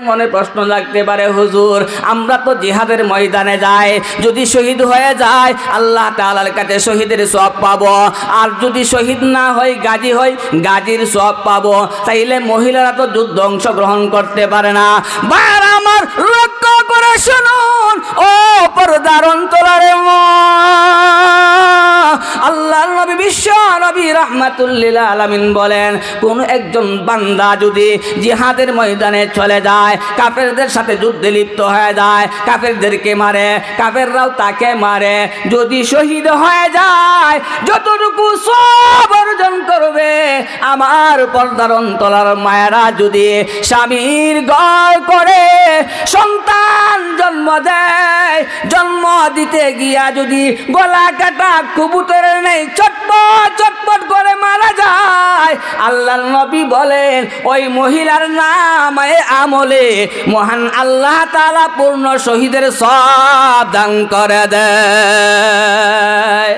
মনে প্রশ্ন লাগতে পারে, হুজুর আমরা তো জিহাদের ময়দানে যাই, যদি শহীদ হয়ে যায় আল্লাহ তাআলার কাছে শহীদের সওয়াব পাবো, আর যদি শহীদ না হই গাজী হই গাজীর সওয়াব পাবো, তাইলে মহিলারা তো যুদ্ধ অংশগ্রহণ করতে পারে না। ভাইরা আমার লক্ষ্য করে শুনুন ও পর্দার অন্তরালে মা, আল্লাহর নবী বিশ্ব নবী রাহমাতুল লিল আলামিন বলেন, কোন একজন বান্দা যদি জিহাদের ময়দানে চলে যায়, কাফেরদের সাথে যুদ্ধে লিপ্ত হয়ে যায়, কাফেরদেরকে মারে, কাফেররাও তাকে মারে, যদি শহীদ হয়ে যায় যতটুকু সওয়াব অর্জন করবে, আমার পর্দার অন্তরার মায়েরা যদি স্বামীর ঘর করে সন্তান জন্ম দেয়, জন্ম দিতে গিয়া যদি গলা কাটা কবুতরের নেই চটপট চটপট করে মারা যায়, আল্লাহর নবী বলেন ওই মহিলার নামে আমলে মহান আল্লাহ তাআলা পূর্ণ শহীদের সওয়াব দান করে দেয়।